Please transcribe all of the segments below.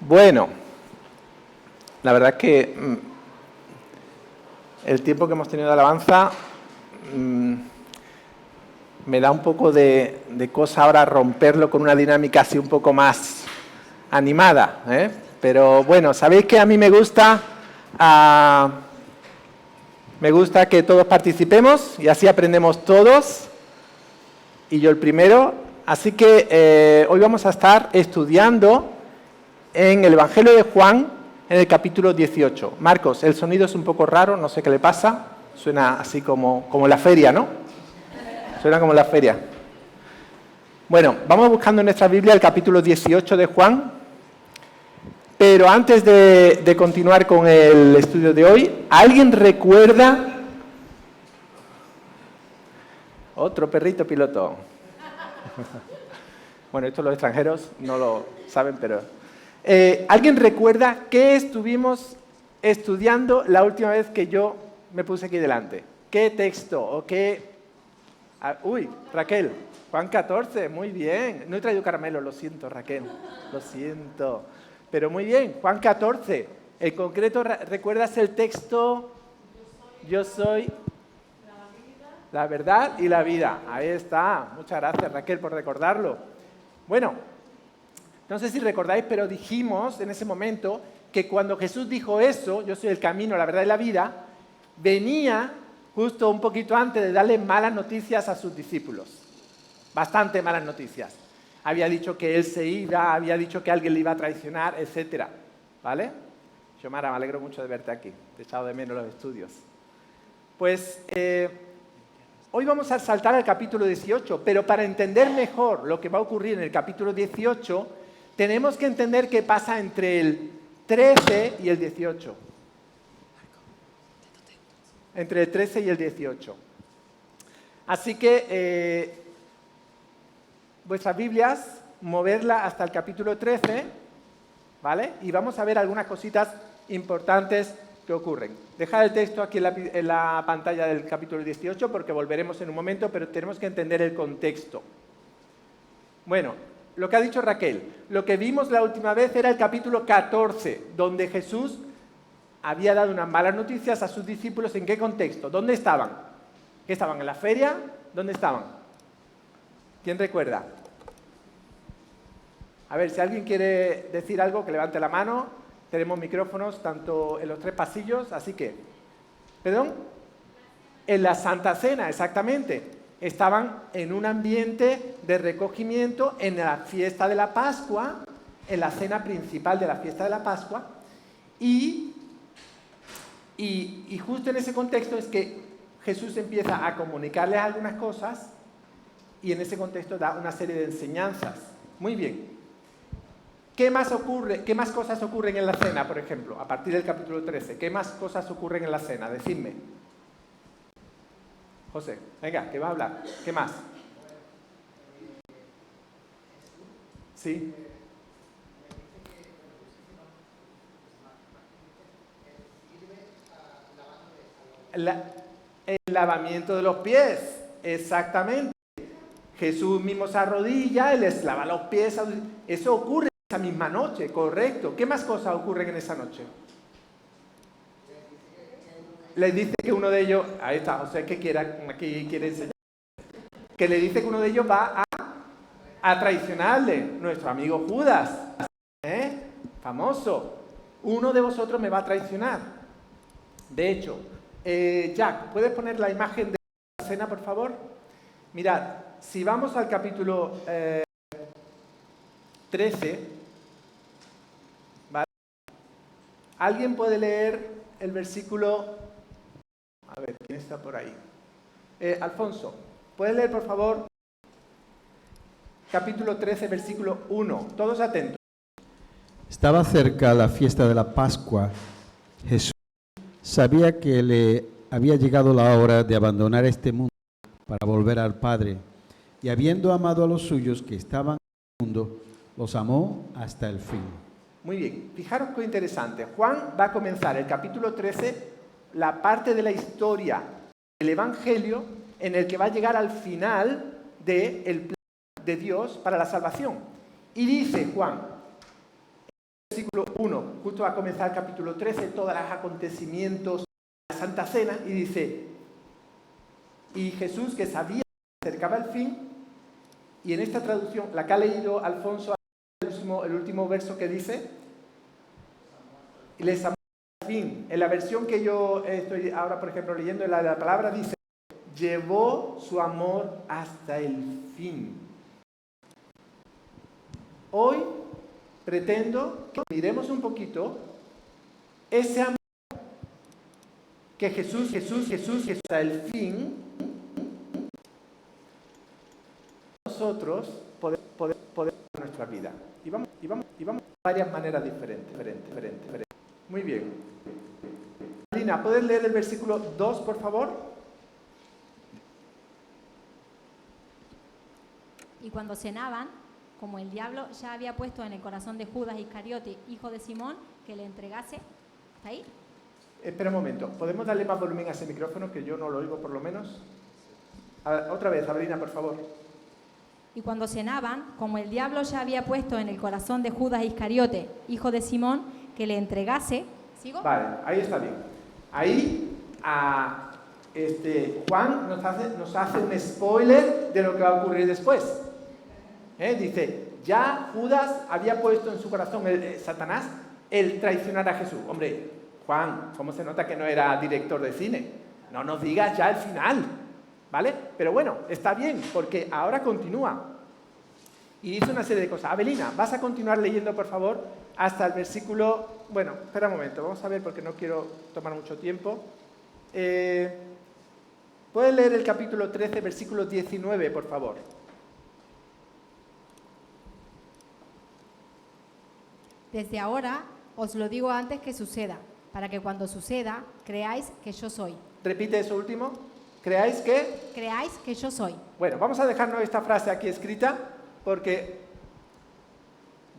Bueno, la verdad es que el tiempo que hemos tenido de alabanza me da un poco de cosa ahora romperlo con una dinámica así un poco más animada, ¿eh? Pero bueno, sabéis que a mí me gusta que todos participemos y así aprendemos todos, y yo el primero. Así que hoy vamos a estar estudiando en el Evangelio de Juan, en el capítulo 18. Marcos, el sonido es un poco raro, no sé qué le pasa. Suena así como la feria, ¿no? Suena como la feria. Bueno, vamos buscando en nuestra Biblia el capítulo 18 de Juan. Pero antes de continuar con el estudio de hoy, ¿alguien recuerda? Otro perrito piloto. Bueno, esto los extranjeros no lo saben, pero... ¿alguien recuerda qué estuvimos estudiando la última vez que yo me puse aquí delante? ¿Qué texto o qué...? Uy, Raquel, Juan 14, muy bien. No he traído caramelo, lo siento, Raquel, lo siento. Pero muy bien, Juan 14. En concreto, ¿recuerdas el texto? Yo soy la verdad y la vida. Ahí está. Muchas gracias, Raquel, por recordarlo. Bueno, no sé si recordáis, pero dijimos en ese momento que cuando Jesús dijo eso, yo soy el camino, la verdad y la vida, venía justo un poquito antes de darle malas noticias a sus discípulos. Bastante malas noticias. Había dicho que él se iba, había dicho que alguien le iba a traicionar, etc. ¿Vale? Xiomara, me alegro mucho de verte aquí. Te he echado de menos los estudios. Pues hoy vamos a saltar al capítulo 18, pero para entender mejor lo que va a ocurrir en el capítulo 18, tenemos que entender qué pasa entre el 13 y el 18. Entre el 13 y el 18. Así que vuestras Biblias, moverla hasta el capítulo 13, ¿vale? Y vamos a ver algunas cositas importantes que ocurren. Dejad el texto aquí en la pantalla del capítulo 18 porque volveremos en un momento, pero tenemos que entender el contexto. Bueno, lo que ha dicho Raquel, lo que vimos la última vez era el capítulo 14, donde Jesús había dado unas malas noticias a sus discípulos. ¿En qué contexto? ¿Dónde estaban? ¿Qué estaban? ¿En la feria? ¿Dónde estaban? ¿Quién recuerda? A ver, si alguien quiere decir algo, que levante la mano. Tenemos micrófonos tanto en los tres pasillos, así que... ¿Perdón? En la Santa Cena, exactamente. Estaban en un ambiente de recogimiento en la fiesta de la Pascua, en la cena principal de la fiesta de la Pascua, y justo en ese contexto es que Jesús empieza a comunicarles algunas cosas y en ese contexto da una serie de enseñanzas. Muy bien. ¿Qué más ocurre? ¿Qué más cosas ocurren en la cena, por ejemplo? A partir del capítulo 13. ¿Qué más cosas ocurren en la cena? Decidme. José, venga, ¿qué va a hablar? ¿Qué más? Sí. El lavamiento de los pies, exactamente. Jesús mismo se arrodilla y les lava los pies. Eso ocurre esa misma noche, correcto. ¿Qué más cosas ocurren en esa noche? Les dice que uno de ellos, ahí está, o sea, que aquí quiere enseñar, que le dice que uno de ellos va a traicionarle, nuestro amigo Judas, famoso, uno de vosotros me va a traicionar. De hecho, Jack, ¿puedes poner la imagen de la cena, por favor? Mirad, si vamos al capítulo 13, ¿vale? ¿Alguien puede leer el versículo? A ver, ¿quién está por ahí? Alfonso, ¿puedes leer, por favor? Capítulo 13, versículo 1. Todos atentos. Estaba cerca la fiesta de la Pascua. Jesús sabía que le había llegado la hora de abandonar este mundo para volver al Padre. Y habiendo amado a los suyos que estaban en el mundo, los amó hasta el fin. Muy bien, fijaros qué interesante. Juan va a comenzar el capítulo 13, la parte de la historia del Evangelio, en el que va a llegar al final del plan de Dios para la salvación. Y dice Juan, versículo versículo 1, justo va a comenzar el capítulo 13, todos los acontecimientos de la Santa Cena, y dice, y Jesús, que sabía que acercaba el fin, y en esta traducción, la que ha leído Alfonso, el último verso que dice, y les amó hasta el fin. En la versión que yo estoy ahora, por ejemplo, leyendo, en la palabra dice, llevó su amor hasta el fin. Hoy pretendo que miremos un poquito ese amor que Jesús hasta el fin, nosotros podemos en nuestra vida. Y vamos de varias maneras diferentes. Muy bien. Lina, ¿puedes leer el versículo 2, por favor? Y cuando cenaban, como el diablo ya había puesto en el corazón de Judas Iscariote, hijo de Simón, que le entregase. ¿Está ahí? Espera un momento. ¿Podemos darle más volumen a ese micrófono, que yo no lo oigo por lo menos? Otra vez, Sabrina, por favor. Y cuando cenaban, como el diablo ya había puesto en el corazón de Judas Iscariote, hijo de Simón, que le entregase. ¿Sigo? Vale, ahí está bien. Ahí Juan nos hace un spoiler de lo que va a ocurrir después. Dice, ya Judas había puesto en su corazón, Satanás, el traicionar a Jesús. Hombre, Juan, ¿cómo se nota que no era director de cine? No nos digas ya el final, ¿vale? Pero bueno, está bien, porque ahora continúa. Y dice una serie de cosas. Abelina, ¿vas a continuar leyendo, por favor, hasta el versículo... Bueno, espera un momento, vamos a ver porque no quiero tomar mucho tiempo. ¿Puedes leer el capítulo 13, versículo 19, por favor? Desde ahora os lo digo antes que suceda, para que cuando suceda creáis que yo soy. Repite eso último. ¿Creáis que? Creáis que yo soy. Bueno, vamos a dejarnos esta frase aquí escrita, porque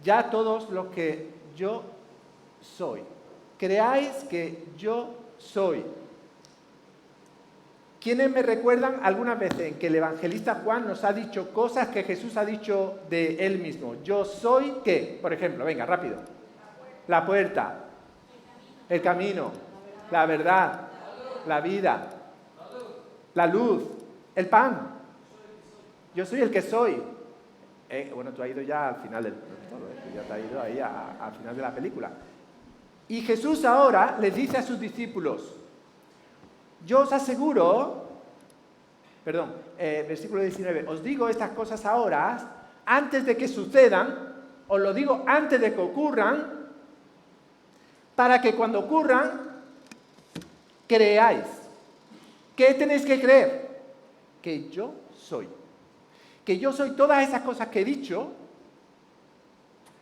ya todos los que yo soy. Creáis que yo soy. ¿Quiénes me recuerdan algunas veces en que el evangelista Juan nos ha dicho cosas que Jesús ha dicho de él mismo? Yo soy, ¿qué? Por ejemplo, venga, rápido. La puerta, el camino, la verdad, la vida, la luz, el pan. Yo soy el que soy. Bueno, tú has ido ya al final del... Ya te has ido ahí al final de la película. Y Jesús ahora les dice a sus discípulos, yo os aseguro, versículo 19, os digo estas cosas ahora, antes de que sucedan, os lo digo antes de que ocurran, para que cuando ocurran, creáis. ¿Qué tenéis que creer? Que yo soy. Que yo soy todas esas cosas que he dicho,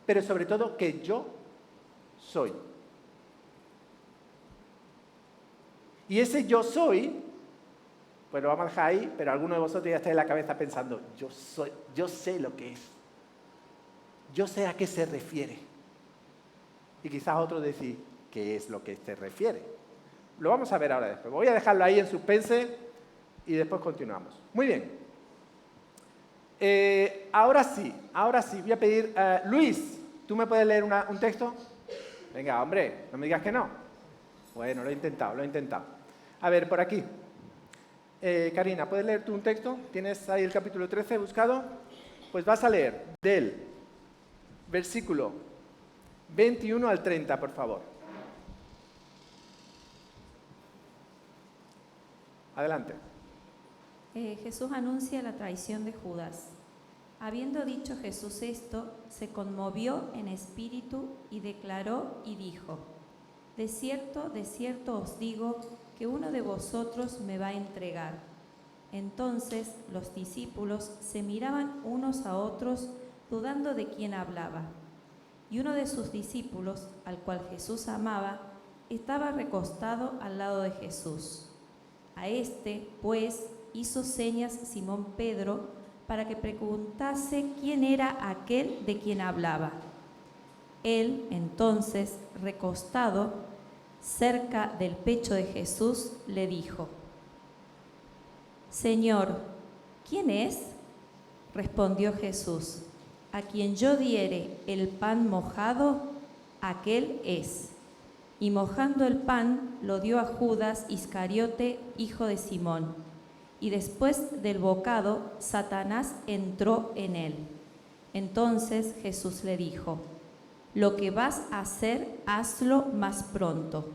pero sobre todo que yo soy. Y ese yo soy, pues lo vamos a dejar ahí, pero alguno de vosotros ya está en la cabeza pensando, yo soy, yo sé lo que es. Yo sé a qué se refiere. Y quizás otro decir, ¿qué es lo que se refiere? Lo vamos a ver ahora después. Voy a dejarlo ahí en suspense y después continuamos. Muy bien. Ahora sí, voy a pedir, Luis, ¿tú me puedes leer un texto? Venga, hombre, no me digas que no. Bueno, lo he intentado. A ver, por aquí. Karina, ¿puedes leer tú un texto? ¿Tienes ahí el capítulo 13 buscado? Pues vas a leer del versículo 21 al 30, por favor. Adelante. Jesús anuncia la traición de Judas. Habiendo dicho Jesús esto, se conmovió en espíritu y declaró y dijo, de cierto os digo que uno de vosotros me va a entregar. Entonces los discípulos se miraban unos a otros, dudando de quién hablaba. Y uno de sus discípulos, al cual Jesús amaba, estaba recostado al lado de Jesús. A este, pues, hizo señas Simón Pedro para que preguntase quién era aquel de quien hablaba. Él, entonces, recostado cerca del pecho de Jesús, le dijo, Señor, ¿quién es? Respondió Jesús, a quien yo diere el pan mojado, aquel es. Y mojando el pan, lo dio a Judas Iscariote, hijo de Simón. Y después del bocado, Satanás entró en él. Entonces Jesús le dijo: lo que vas a hacer, hazlo más pronto.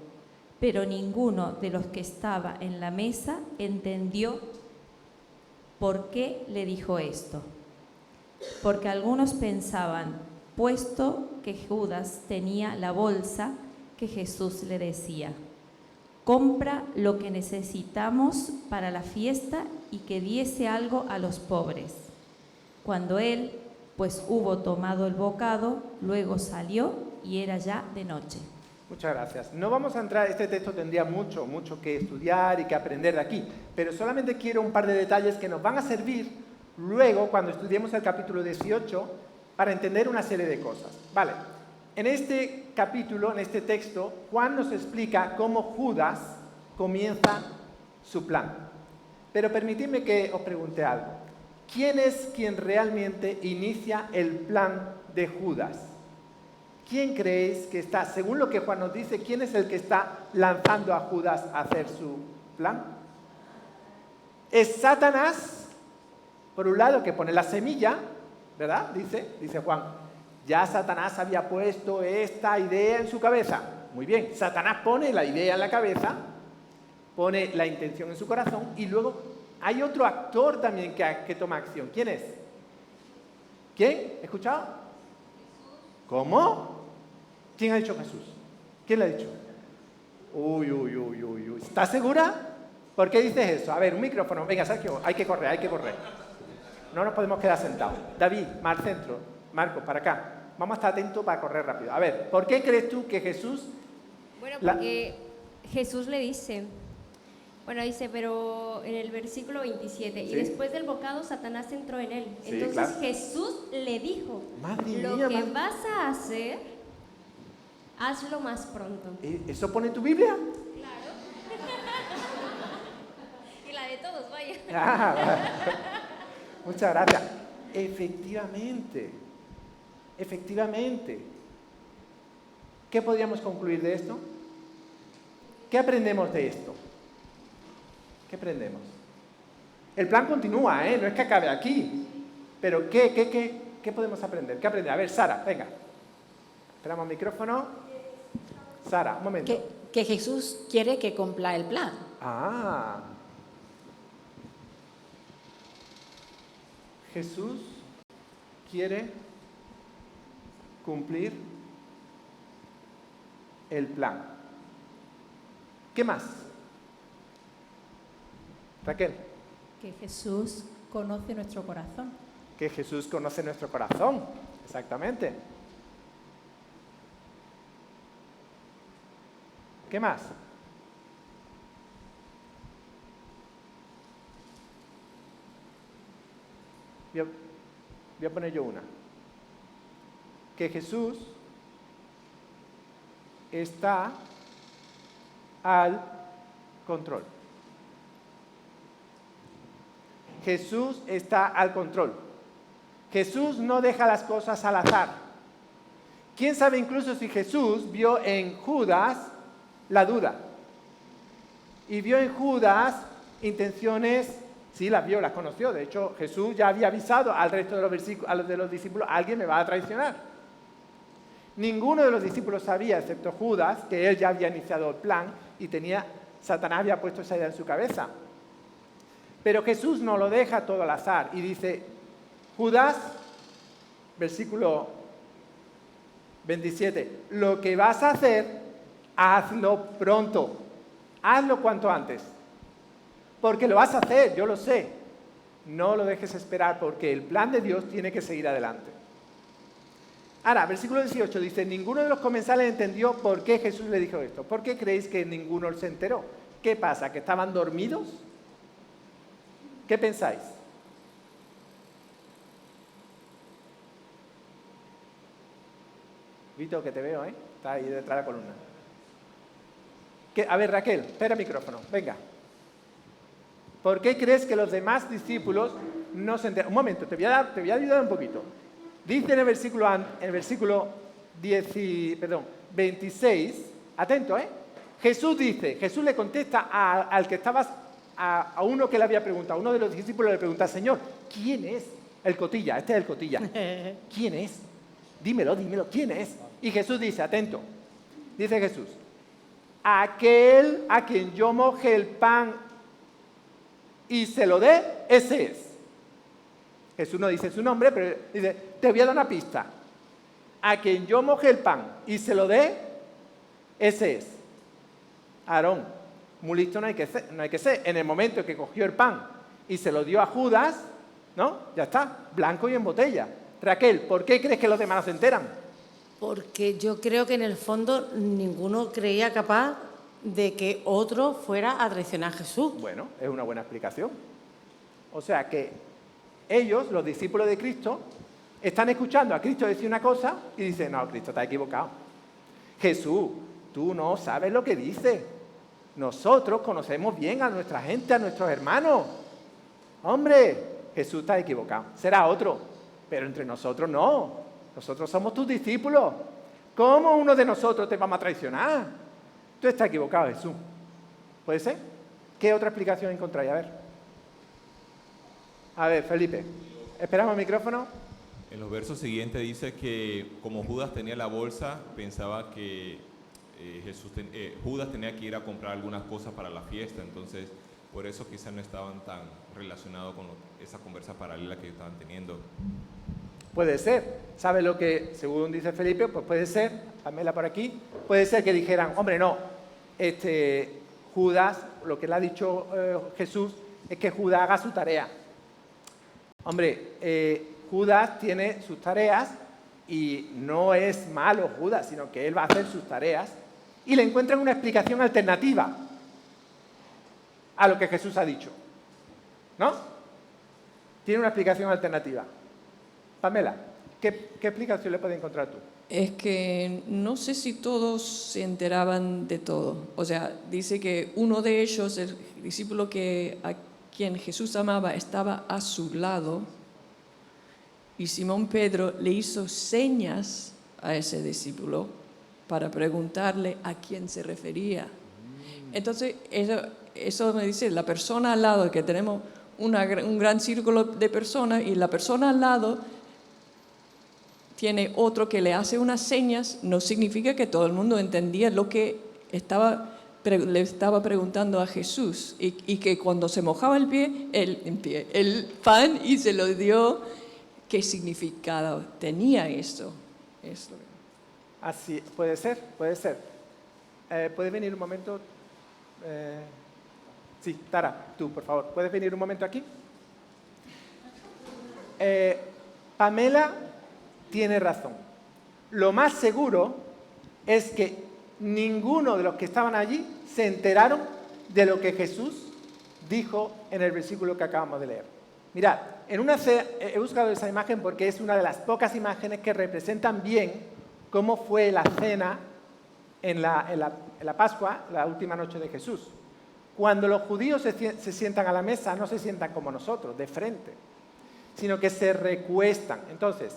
Pero ninguno de los que estaba en la mesa entendió por qué le dijo esto. Porque algunos pensaban, puesto que Judas tenía la bolsa, que Jesús le decía: compra lo que necesitamos para la fiesta y que diese algo a los pobres. Cuando él, pues hubo tomado el bocado, luego salió y era ya de noche. Muchas gracias. No vamos a entrar, este texto tendría mucho que estudiar y que aprender de aquí, pero solamente quiero un par de detalles que nos van a servir luego cuando estudiemos el capítulo 18 para entender una serie de cosas. Vale, en este capítulo, en este texto, Juan nos explica cómo Judas comienza su plan. Pero permitidme que os pregunte algo. ¿Quién es quien realmente inicia el plan de Judas? ¿Quién creéis que está, según lo que Juan nos dice, quién es el que está lanzando a Judas a hacer su plan? Es Satanás, por un lado, que pone la semilla, ¿verdad? Dice Juan, ya Satanás había puesto esta idea en su cabeza. Muy bien, Satanás pone la idea en la cabeza, pone la intención en su corazón y luego hay otro actor también que toma acción. ¿Quién es? ¿Quién? ¿Escuchado? ¿Cómo? ¿Quién ha dicho Jesús? ¿Quién le ha dicho? Uy. ¿Estás segura? ¿Por qué dices eso? A ver, un micrófono. Venga, Sergio, hay que correr. No nos podemos quedar sentados. David, más al centro. Marcos, para acá. Vamos a estar atentos para correr rápido. A ver, ¿por qué crees tú que Jesús... Bueno, porque Jesús le dice... Bueno, dice, pero en el versículo 27, sí. Y después del bocado Satanás entró en él. Sí, Entonces claro. Jesús le dijo, Madre lo mía, que vas a hacer, hazlo más pronto. ¿Eso pone en tu Biblia? Claro. Y la de todos, vaya. Ah, muchas gracias. Efectivamente. ¿Qué podríamos concluir de esto? ¿Qué aprendemos de esto? ¿Qué aprendemos? El plan continúa, no es que acabe aquí. Pero ¿qué podemos aprender? ¿Qué aprender? A ver, Sara, venga. Esperamos micrófono. Sara, un momento. Que Jesús quiere que cumpla el plan. Jesús quiere cumplir el plan. ¿Qué más? Raquel. Que Jesús conoce nuestro corazón. Que Jesús conoce nuestro corazón, exactamente. ¿Qué más? Voy a poner yo una. Que Jesús está al control. Jesús está al control. Jesús no deja las cosas al azar. ¿Quién sabe incluso si Jesús vio en Judas la duda? Y vio en Judas intenciones, sí las vio, las conoció. De hecho, Jesús ya había avisado al resto de los discípulos, alguien me va a traicionar. Ninguno de los discípulos sabía, excepto Judas, que él ya había iniciado el plan y Satanás había puesto esa idea en su cabeza. Pero Jesús no lo deja todo al azar y dice, Judas, versículo 27, lo que vas a hacer, hazlo pronto, hazlo cuanto antes, porque lo vas a hacer, yo lo sé. No lo dejes esperar porque el plan de Dios tiene que seguir adelante. Ahora, versículo 18 dice, ninguno de los comensales entendió por qué Jesús le dijo esto. ¿Por qué creéis que ninguno se enteró? ¿Qué pasa? ¿Que estaban dormidos? ¿Qué pensáis? Vito, que te veo, está ahí detrás de la columna. A ver, Raquel, espera el micrófono, venga. ¿Por qué crees que los demás discípulos no se enteran? Un momento, te voy a ayudar un poquito. Dice en el versículo 26, atento, Jesús le contesta al que estaba, a uno que le había preguntado, uno de los discípulos le pregunta, Señor, ¿quién es? El cotilla, este es el cotilla. ¿Quién es? Dímelo, ¿quién es? Y Jesús dice, atento, dice Jesús, aquel a quien yo moje el pan y se lo dé, ese es. Jesús no dice su nombre, pero dice, te voy a dar una pista. A quien yo moje el pan y se lo dé, ese es. Aarón, muy listo no hay que ser. En el momento en que cogió el pan y se lo dio a Judas, ¿no? Ya está, blanco y en botella. Raquel, ¿por qué crees que los demás no se enteran? Porque yo creo que en el fondo ninguno creía capaz de que otro fuera a traicionar a Jesús. Bueno, es una buena explicación. O sea que ellos, los discípulos de Cristo, están escuchando a Cristo decir una cosa y dicen, no, Cristo está equivocado. Jesús, tú no sabes lo que dices. Nosotros conocemos bien a nuestra gente, a nuestros hermanos. Hombre, Jesús está equivocado. Será otro, pero entre nosotros no. Nosotros somos tus discípulos. ¿Cómo uno de nosotros te vamos a traicionar? Tú estás equivocado, Jesús. ¿Puede ser? ¿Qué otra explicación encontráis? A ver, Felipe. ¿Esperamos el micrófono? En los versos siguientes dice que como Judas tenía la bolsa, pensaba que Judas tenía que ir a comprar algunas cosas para la fiesta, entonces por eso quizás no estaban tan relacionados con esa conversa paralela que estaban teniendo. Puede ser. ¿Sabe lo que, según dice Felipe? Pues puede ser, Pamela por aquí, puede ser que dijeran, hombre, no, Judas, lo que le ha dicho Jesús, es que Judas haga su tarea. Hombre, Judas tiene sus tareas y no es malo Judas, sino que él va a hacer sus tareas y le encuentran una explicación alternativa a lo que Jesús ha dicho. ¿No? Tiene una explicación alternativa. Pamela, ¿qué explicación le puedes encontrar tú? Es que no sé si todos se enteraban de todo. O sea, dice que uno de ellos, el discípulo a quien Jesús amaba, estaba a su lado y Simón Pedro le hizo señas a ese discípulo para preguntarle a quién se refería. Entonces, eso me dice, la persona al lado, que tenemos un gran círculo de personas y la persona al lado tiene otro que le hace unas señas, no significa que todo el mundo entendía lo que le estaba preguntando a Jesús y que cuando se mojaba el pan y se lo dio, ¿qué significado tenía esto? Así, puede ser. ¿Puedes venir un momento? Sí, Tara, tú, por favor, ¿puedes venir un momento aquí? Pamela tiene razón. Lo más seguro es que ninguno de los que estaban allí se enteraron de lo que Jesús dijo en el versículo que acabamos de leer. Mirad, he buscado esa imagen porque es una de las pocas imágenes que representan bien cómo fue la cena en la Pascua, la última noche de Jesús. Cuando los judíos se sientan a la mesa, no se sientan como nosotros, de frente, sino que se recuestan. Entonces,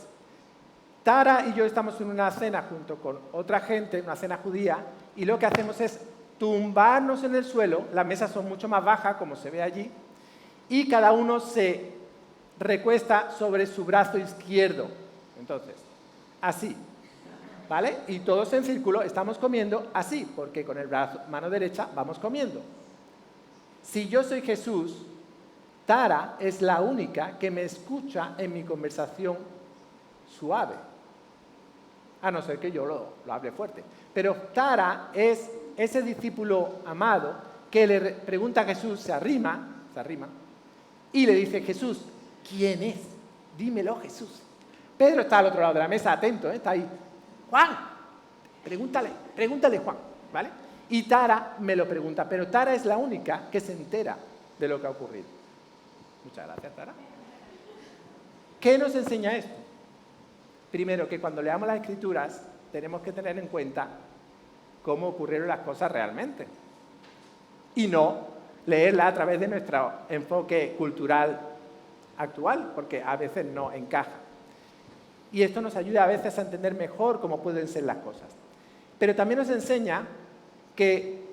Tara y yo estamos en una cena junto con otra gente, una cena judía, y lo que hacemos es tumbarnos en el suelo, las mesas son mucho más bajas, como se ve allí, y cada uno se recuesta sobre su brazo izquierdo. Entonces, así, ¿vale? Y todos en círculo estamos comiendo así, porque con el brazo, mano derecha vamos comiendo. Si yo soy Jesús, Tara es la única que me escucha en mi conversación suave. A no ser que yo lo hable fuerte. Pero Tara es ese discípulo amado que le pregunta a Jesús, se arrima, y le dice, Jesús, ¿quién es? Dímelo, Jesús. Pedro está al otro lado de la mesa, atento, está ahí. Juan, pregúntale Juan, ¿vale? Y Tara me lo pregunta, pero Tara es la única que se entera de lo que ha ocurrido. Muchas gracias, Tara. ¿Qué nos enseña esto? Primero, que cuando leamos las Escrituras tenemos que tener en cuenta cómo ocurrieron las cosas realmente y no leerla a través de nuestro enfoque cultural actual, porque a veces no encaja. Y esto nos ayuda a veces a entender mejor cómo pueden ser las cosas. Pero también nos enseña que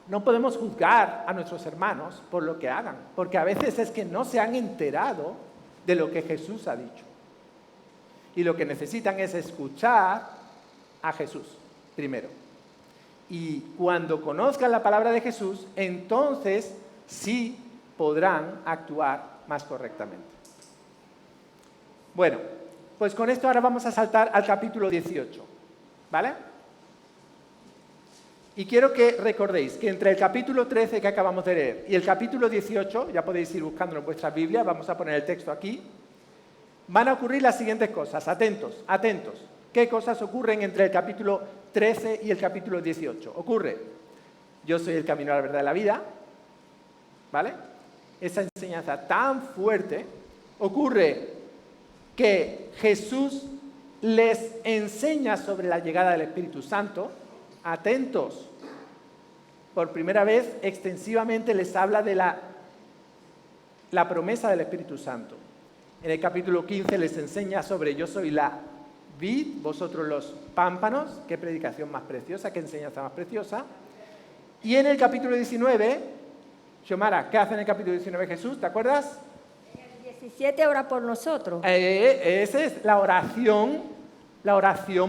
no podemos juzgar a nuestros hermanos por lo que hagan, porque a veces es que no se han enterado de lo que Jesús ha dicho. Y lo que necesitan es escuchar a Jesús primero. Y cuando conozcan la palabra de Jesús, entonces sí podrán actuar más correctamente. Bueno, pues con esto ahora vamos a saltar al capítulo 18, ¿vale? Y quiero que recordéis que entre el capítulo 13 que acabamos de leer y el capítulo 18, ya podéis ir buscándolo en vuestras Biblias, vamos a poner el texto aquí, van a ocurrir las siguientes cosas. Atentos, atentos. ¿Qué cosas ocurren entre el capítulo 13 y el capítulo 18? Ocurre, yo soy el camino a la verdad de la vida, ¿vale? Esa enseñanza tan fuerte. Ocurre que Jesús les enseña sobre la llegada del Espíritu Santo. Atentos. Por primera vez, extensivamente les habla de la promesa del Espíritu Santo. En el capítulo 15 les enseña sobre yo soy la vid, vosotros los pámpanos. Qué predicación más preciosa, qué enseñanza más preciosa. Y en el capítulo 19, Xiomara, ¿qué hace en el capítulo 19 Jesús? ¿Te acuerdas? El 17 ora por nosotros. Esa es la oración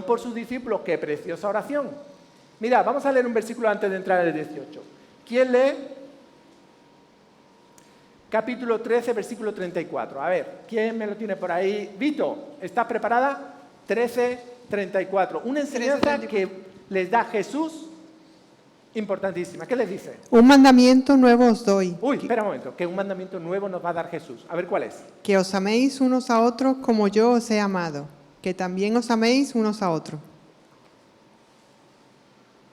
por sus discípulos. Qué preciosa oración. Mira, vamos a leer un versículo antes de entrar al 18. ¿Quién lee? Capítulo 13, versículo 34. A ver, ¿quién me lo tiene por ahí? Vito, ¿estás preparada? 13, 34. Una enseñanza que les da Jesús importantísima. ¿Qué les dice? Un mandamiento nuevo os doy. Uy, espera un momento, que un mandamiento nuevo nos va a dar Jesús. A ver, ¿cuál es? Que os améis unos a otros como yo os he amado. Que también os améis unos a otros.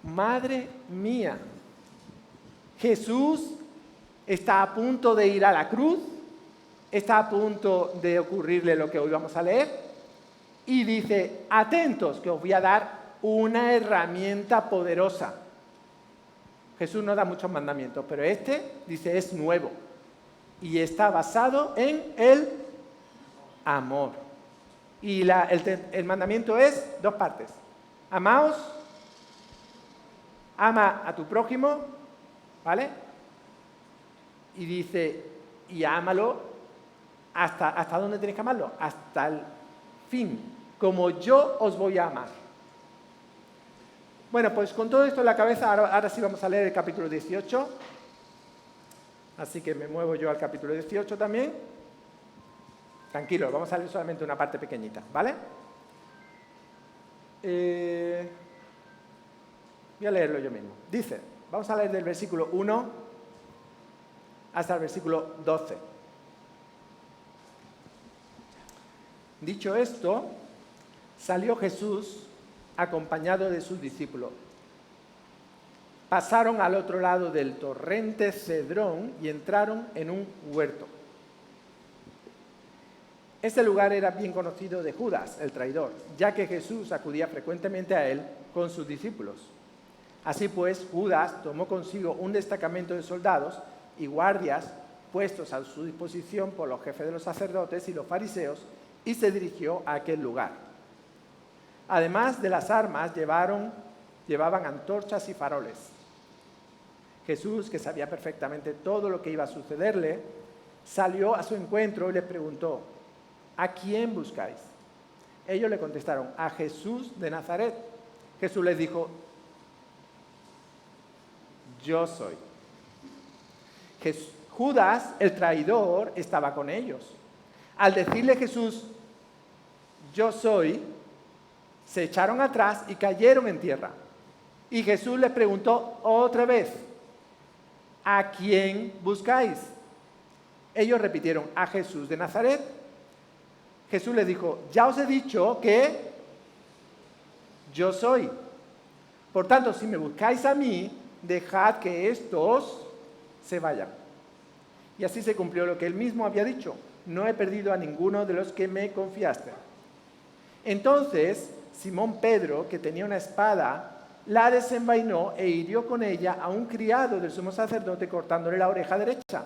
Madre mía, Jesús está a punto de ir a la cruz, está a punto de ocurrirle lo que hoy vamos a leer, y dice, atentos, que os voy a dar una herramienta poderosa. Jesús no da muchos mandamientos, pero este, dice, es nuevo, y está basado en el amor. Y el mandamiento es dos partes. Amaos, ama a tu prójimo, ¿vale? Y dice, y ámalo, ¿hasta dónde tenéis que amarlo? Hasta el fin, como yo os voy a amar. Bueno, pues con todo esto en la cabeza, ahora sí vamos a leer el capítulo 18. Así que me muevo yo al capítulo 18 también. Tranquilo, vamos a leer solamente una parte pequeñita, ¿vale? Voy a leerlo yo mismo. Dice, vamos a leer del versículo 1 hasta el versículo 12. Dicho esto, salió Jesús acompañado de sus discípulos. Pasaron al otro lado del torrente Cedrón y entraron en un huerto. Este lugar era bien conocido de Judas, el traidor, ya que Jesús acudía frecuentemente a él con sus discípulos. Así pues, Judas tomó consigo un destacamento de soldados y guardias puestos a su disposición por los jefes de los sacerdotes y los fariseos y se dirigió a aquel lugar. Además de las armas, llevaban antorchas y faroles. Jesús, que sabía perfectamente todo lo que iba a sucederle, salió a su encuentro y les preguntó, ¿a quién buscáis? Ellos le contestaron, a Jesús de Nazaret. Jesús les dijo, yo soy. Judas, el traidor, estaba con ellos. Al decirle Jesús, yo soy, se echaron atrás y cayeron en tierra. Y Jesús les preguntó otra vez, ¿a quién buscáis? Ellos repitieron, a Jesús de Nazaret. Jesús les dijo, ya os he dicho que yo soy. Por tanto, si me buscáis a mí, dejad que estos se vayan. Y así se cumplió lo que él mismo había dicho, no he perdido a ninguno de los que me confiaste. Entonces, Simón Pedro, que tenía una espada, la desenvainó e hirió con ella a un criado del sumo sacerdote cortándole la oreja derecha.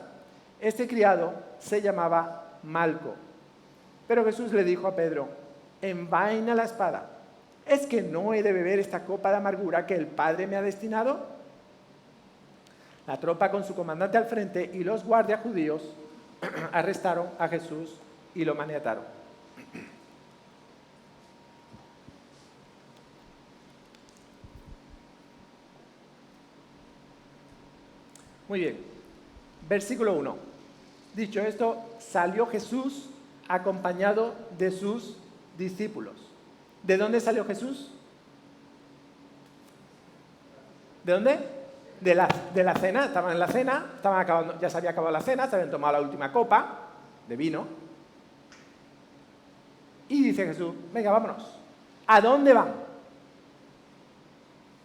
Este criado se llamaba Malco. Pero Jesús le dijo a Pedro, envaina la espada. ¿Es que no he de beber esta copa de amargura que el Padre me ha destinado? La tropa con su comandante al frente y los guardias judíos arrestaron a Jesús y lo maniataron. Muy bien, versículo 1. Dicho esto, salió Jesús acompañado de sus discípulos. ¿De dónde salió Jesús? ¿De dónde? De la cena. Estaban en la cena, ya se había acabado la cena, se habían tomado la última copa de vino. Y dice Jesús, venga, vámonos. ¿A dónde van?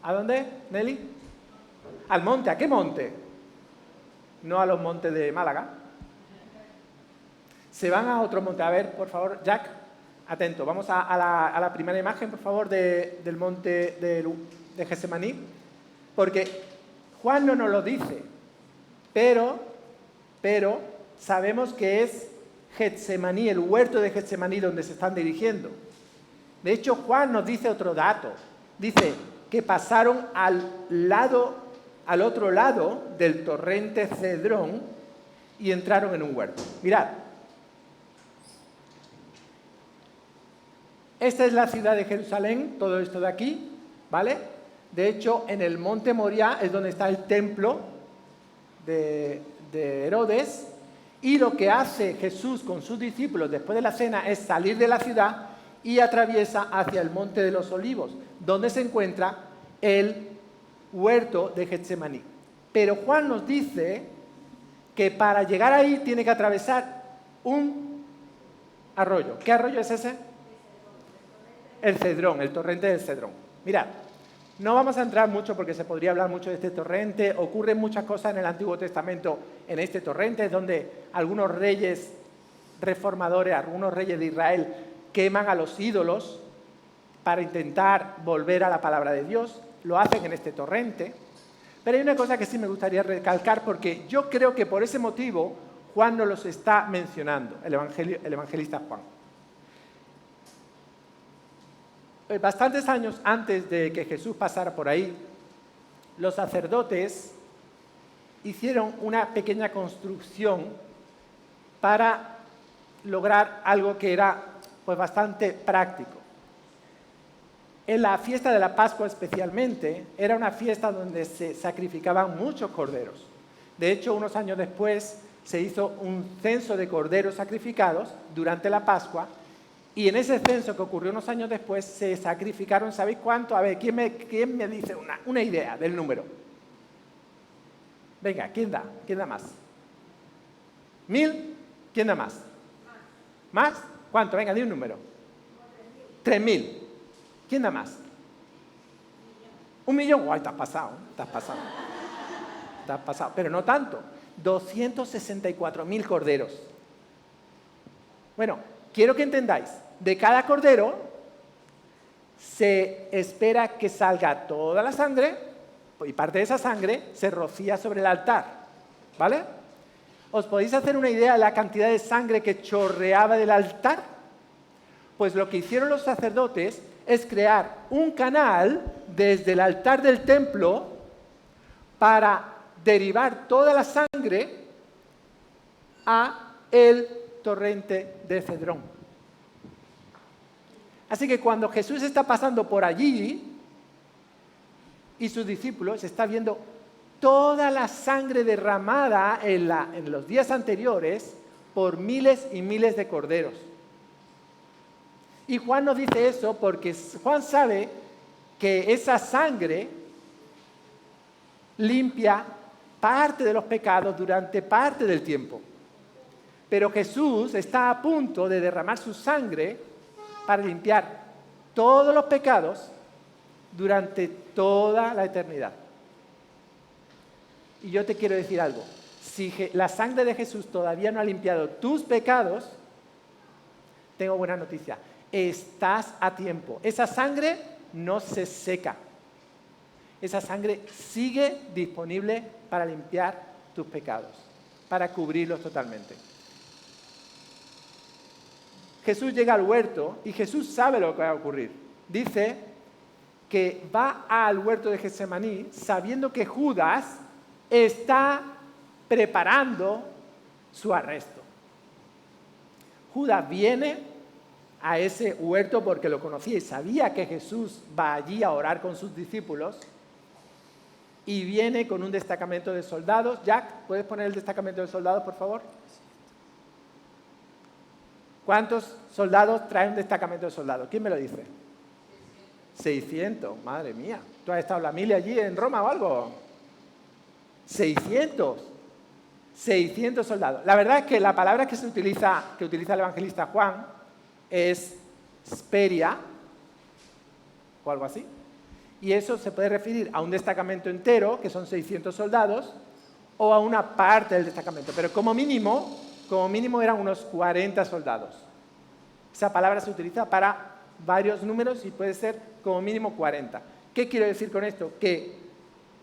¿A dónde, Nelly? Al monte. ¿A qué monte? No a los montes de Málaga. Se van a otro monte. A ver, por favor, Jack, atento. Vamos a la primera imagen, por favor, del monte de Getsemaní. Porque Juan no nos lo dice, pero sabemos que es Getsemaní, el huerto de Getsemaní donde se están dirigiendo. De hecho, Juan nos dice otro dato. Dice que pasaron al otro lado del torrente Cedrón y entraron en un huerto. Mirad. Esta es la ciudad de Jerusalén, todo esto de aquí, ¿vale? De hecho, en el monte Moriah es donde está el templo de Herodes, y lo que hace Jesús con sus discípulos después de la cena es salir de la ciudad y atraviesa hacia el monte de los Olivos, donde se encuentra el huerto de Getsemaní. Pero Juan nos dice que para llegar ahí tiene que atravesar un arroyo. ¿Qué arroyo es ese? El Cedrón, el torrente del Cedrón. Mirad, no vamos a entrar mucho porque se podría hablar mucho de este torrente. Ocurren muchas cosas en el Antiguo Testamento en este torrente, donde algunos reyes reformadores, algunos reyes de Israel queman a los ídolos para intentar volver a la palabra de Dios. Lo hacen en este torrente. Pero hay una cosa que sí me gustaría recalcar, porque yo creo que por ese motivo Juan nos los está mencionando, el evangelista Juan. Bastantes años antes de que Jesús pasara por ahí, los sacerdotes hicieron una pequeña construcción para lograr algo que era pues bastante práctico. En la fiesta de la Pascua especialmente, era una fiesta donde se sacrificaban muchos corderos. De hecho, unos años después se hizo un censo de corderos sacrificados durante la Pascua, y en ese censo que ocurrió unos años después se sacrificaron, ¿sabéis cuánto? A ver, ¿quién me dice una idea del número? Venga, ¿quién da? ¿Quién da más? ¿1000? ¿Quién da más? ¿Más? ¿Cuánto? Venga, di un número. 3000. ¿Quién da más? 1.000.000. ¡Guay, te has pasado! Te has pasado, pero no tanto. 264.000 corderos. Bueno, quiero que entendáis, de cada cordero se espera que salga toda la sangre, y parte de esa sangre se rocía sobre el altar, ¿vale? ¿Os podéis hacer una idea de la cantidad de sangre que chorreaba del altar? Pues lo que hicieron los sacerdotes es crear un canal desde el altar del templo para derivar toda la sangre a el torrente de Cedrón. Así que cuando Jesús está pasando por allí y sus discípulos está viendo toda la sangre derramada en los días anteriores por miles y miles de corderos. Y Juan nos dice eso porque Juan sabe que esa sangre limpia parte de los pecados durante parte del tiempo. Pero Jesús está a punto de derramar su sangre para limpiar todos los pecados durante toda la eternidad. Y yo te quiero decir algo. Si la sangre de Jesús todavía no ha limpiado tus pecados, tengo buena noticia. Estás a tiempo. Esa sangre no se seca. Esa sangre sigue disponible para limpiar tus pecados, para cubrirlos totalmente. Jesús llega al huerto y Jesús sabe lo que va a ocurrir. Dice que va al huerto de Getsemaní sabiendo que Judas está preparando su arresto. Judas viene a ese huerto porque lo conocía y sabía que Jesús va allí a orar con sus discípulos y viene con un destacamento de soldados. Jack, ¿puedes poner el destacamento de soldados, por favor? ¿Cuántos soldados trae un destacamento de soldados? ¿Quién me lo dice? 600, madre mía. ¿Tú has estado en la mili allí en Roma o algo? 600 soldados. La verdad es que la palabra que utiliza el evangelista Juan es speria o algo así. Y eso se puede referir a un destacamento entero, que son 600 soldados, o a una parte del destacamento. Pero como mínimo eran unos 40 soldados. Esa palabra se utiliza para varios números y puede ser como mínimo 40. ¿Qué quiero decir con esto? Que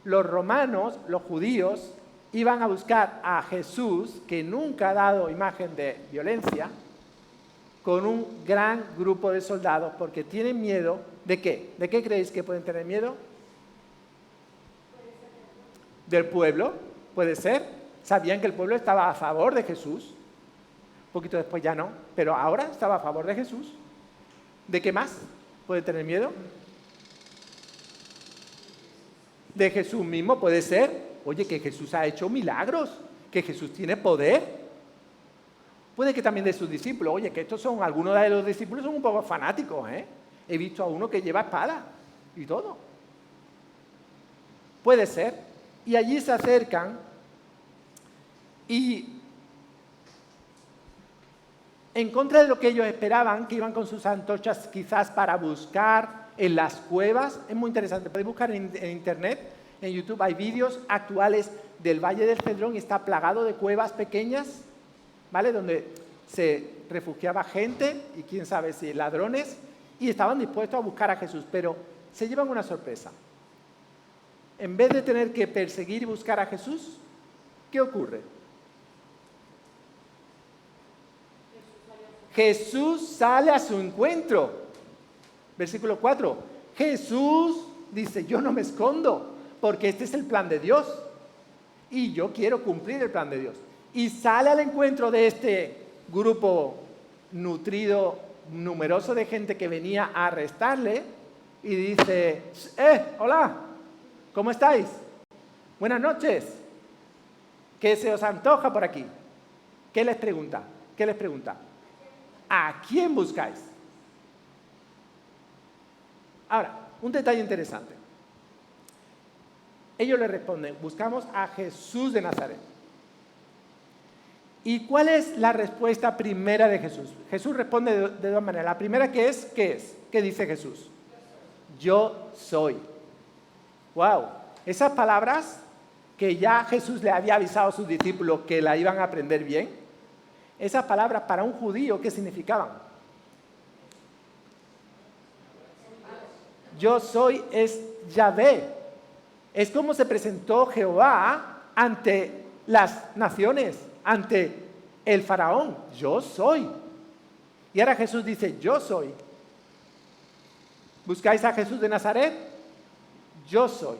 los romanos, los judíos, iban a buscar a Jesús, que nunca ha dado imagen de violencia, con un gran grupo de soldados, porque tienen miedo. ¿De qué? ¿De qué creéis que pueden tener miedo? ¿Del pueblo? Puede ser. Sabían que el pueblo estaba a favor de Jesús. Un poquito después ya no, pero ahora estaba a favor de Jesús. ¿De qué más puede tener miedo? De Jesús mismo, puede ser. Oye, que Jesús ha hecho milagros, que Jesús tiene poder. Puede que también de sus discípulos. Oye, que estos son, algunos de los discípulos son un poco fanáticos, ¿eh? He visto a uno que lleva espada y todo. Puede ser. Y allí se acercan y en contra de lo que ellos esperaban, que iban con sus antorchas quizás para buscar en las cuevas. Es muy interesante. Podéis buscar en internet, en YouTube, hay vídeos actuales del Valle del Cedrón y está plagado de cuevas pequeñas, ¿vale? Donde se refugiaba gente y quién sabe si ladrones, y estaban dispuestos a buscar a Jesús, pero se llevan una sorpresa. En vez de tener que perseguir y buscar a Jesús, ¿qué ocurre? Jesús sale a su encuentro. Versículo 4. Jesús dice, yo no me escondo, porque este es el plan de Dios. Y yo quiero cumplir el plan de Dios. Y sale al encuentro de este grupo nutrido, numeroso de gente que venía a arrestarle. Y dice, hola, ¿cómo estáis? Buenas noches. ¿Qué se os antoja por aquí? ¿Qué les pregunta? ¿Qué les pregunta? ¿A quién buscáis? Ahora, un detalle interesante. Ellos le responden, buscamos a Jesús de Nazaret. ¿Y cuál es la respuesta primera de Jesús? Jesús responde de dos maneras. La primera, ¿qué es? ¿Qué dice Jesús? Yo soy. ¡Wow! Esas palabras que ya Jesús le había avisado a sus discípulos que la iban a aprender bien, esas palabras para un judío, ¿qué significaban? Yo soy es Yahvé. Es como se presentó Jehová ante las naciones, ante el faraón. Yo soy. Y ahora Jesús dice, yo soy. ¿Buscáis a Jesús de Nazaret? Yo soy.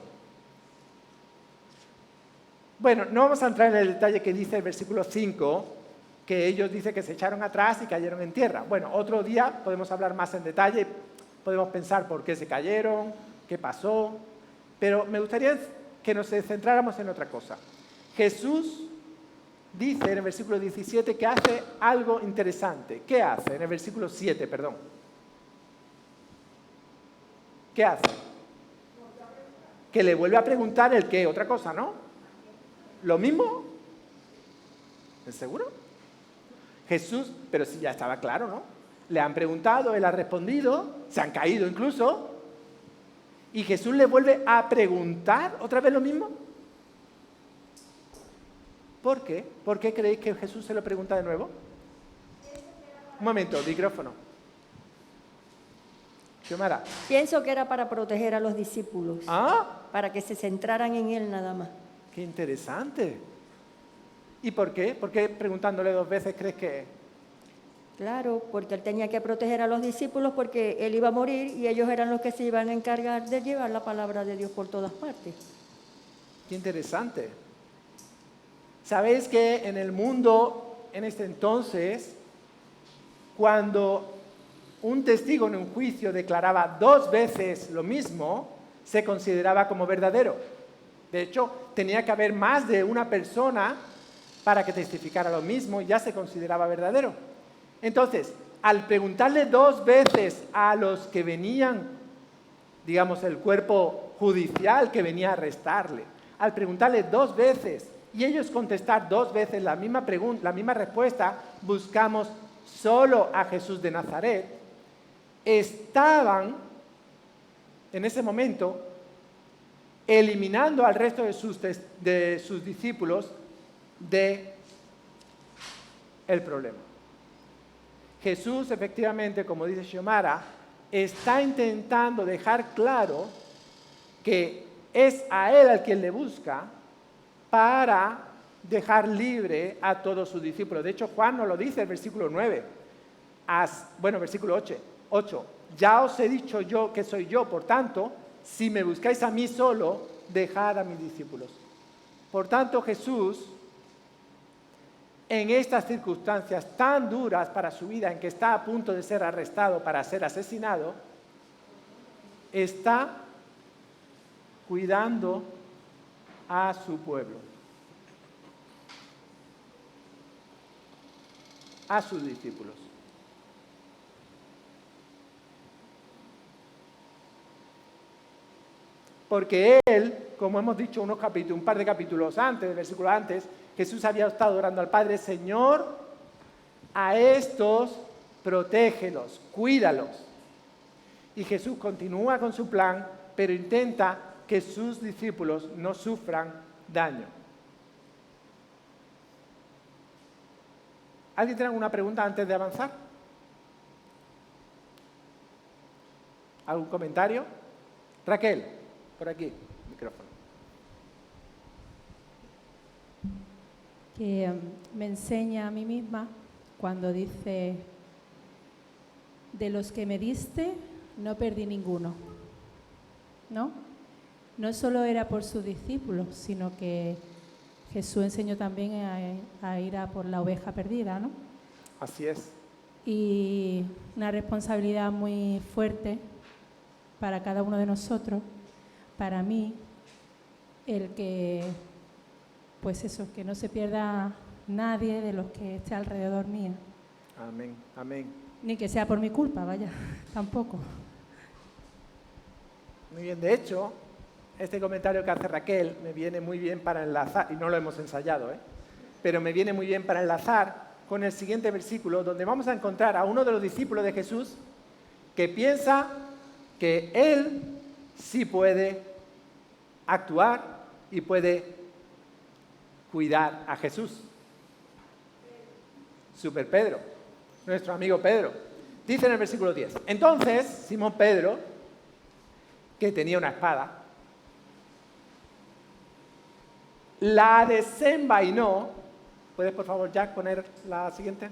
Bueno, no vamos a entrar en el detalle que dice el versículo 5, que ellos dicen que se echaron atrás y cayeron en tierra. Bueno, otro día podemos hablar más en detalle, podemos pensar por qué se cayeron, qué pasó, pero me gustaría que nos centráramos en otra cosa. Jesús dice en el versículo 17 que hace algo interesante. ¿Qué hace? En el versículo 7, perdón. ¿Qué hace? Que le vuelve a preguntar el qué, otra cosa, ¿no? ¿Lo mismo? ¿Es seguro? Jesús, pero sí ya estaba claro, ¿no? Le han preguntado, él ha respondido, se han caído incluso, y Jesús le vuelve a preguntar otra vez lo mismo. ¿Por qué? ¿Por qué creéis que Jesús se lo pregunta de nuevo? Un momento, micrófono. Xiomara. Pienso que era para proteger a los discípulos. ¿Ah? Para que se centraran en él nada más. ¡Qué interesante! ¿Y por qué? ¿Por qué preguntándole dos veces crees que...? Claro, porque él tenía que proteger a los discípulos porque él iba a morir y ellos eran los que se iban a encargar de llevar la palabra de Dios por todas partes. Qué interesante. ¿Sabéis que en el mundo, en este entonces, cuando un testigo en un juicio declaraba 2 veces lo mismo, se consideraba como verdadero? De hecho, tenía que haber más de una persona para que testificara lo mismo y ya se consideraba verdadero. Entonces, al preguntarle 2 veces a los que venían, digamos, el cuerpo judicial que venía a arrestarle, al preguntarle 2 veces y ellos contestar 2 veces la misma pregunta, la misma respuesta, buscamos solo a Jesús de Nazaret, estaban en ese momento eliminando al resto de sus discípulos del problema. Jesús, efectivamente, como dice Xiomara, está intentando dejar claro que es a Él al quien le busca para dejar libre a todos sus discípulos. De hecho, Juan nos lo dice en el versículo 9. Versículo 8. Ya os he dicho yo que soy yo, por tanto, si me buscáis a mí solo, dejad a mis discípulos. Por tanto, Jesús, en estas circunstancias tan duras para su vida, en que está a punto de ser arrestado para ser asesinado, está cuidando a su pueblo, a sus discípulos. Porque él, como hemos dicho un par de capítulos antes, versículos antes, Jesús había estado orando al Padre: Señor, a estos protégelos, cuídalos. Y Jesús continúa con su plan, pero intenta que sus discípulos no sufran daño. ¿Alguien tiene alguna pregunta antes de avanzar? ¿Algún comentario? Raquel, por aquí, micrófono. Que me enseña a mí misma cuando dice: de los que me diste, no perdí ninguno. ¿No? No solo era por sus discípulos, sino que Jesús enseñó también a ir a por la oveja perdida, ¿no? Así es. Y una responsabilidad muy fuerte para cada uno de nosotros, para mí, el que, pues eso, que no se pierda nadie de los que esté alrededor mío. Amén, amén. Ni que sea por mi culpa, vaya, tampoco. Muy bien, de hecho, este comentario que hace Raquel me viene muy bien para enlazar, y no lo hemos ensayado, pero me viene muy bien para enlazar con el siguiente versículo, donde vamos a encontrar a uno de los discípulos de Jesús que piensa que él sí puede actuar y puede cuidar a Jesús. Super Pedro, nuestro amigo Pedro. Dice en el versículo 10, entonces Simón Pedro, que tenía una espada, la desenvainó. ¿Puedes, por favor, Jack, poner la siguiente?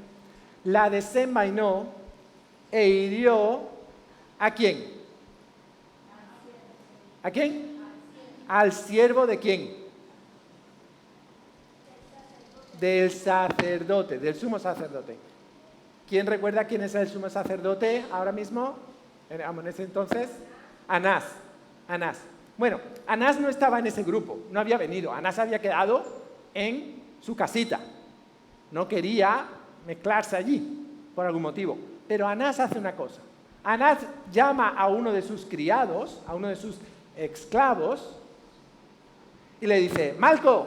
La desenvainó e hirió ¿a quién? ¿A quién? Al siervo de quién? Del sacerdote, del sumo sacerdote. ¿Quién recuerda quién es el sumo sacerdote ahora mismo? En ese entonces, Anás. Bueno, Anás no estaba en ese grupo, no había venido. Anás había quedado en su casita. No quería mezclarse allí, por algún motivo. Pero Anás hace una cosa. Anás llama a uno de sus criados, a uno de sus esclavos, y le dice: Malco,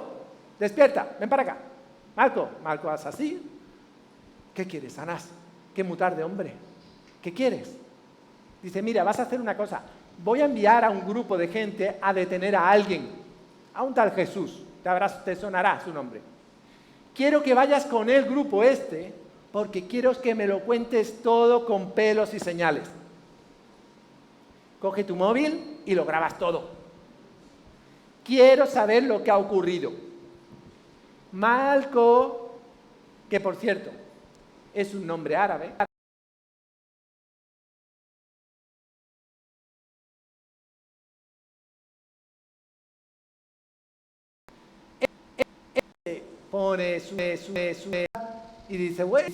despierta, ven para acá. Malco hace así. ¿Qué quieres, Anás? ¿Qué mutar de hombre? ¿Qué quieres? Dice: mira, vas a hacer una cosa. Voy a enviar a un grupo de gente a detener a alguien, a un tal Jesús. Te sonará su nombre. Quiero que vayas con el grupo porque quiero que me lo cuentes todo con pelos y señales. Coge tu móvil y lo grabas todo. Quiero saber lo que ha ocurrido. Malco, que por cierto, es un nombre árabe. Pone su y dice, güey,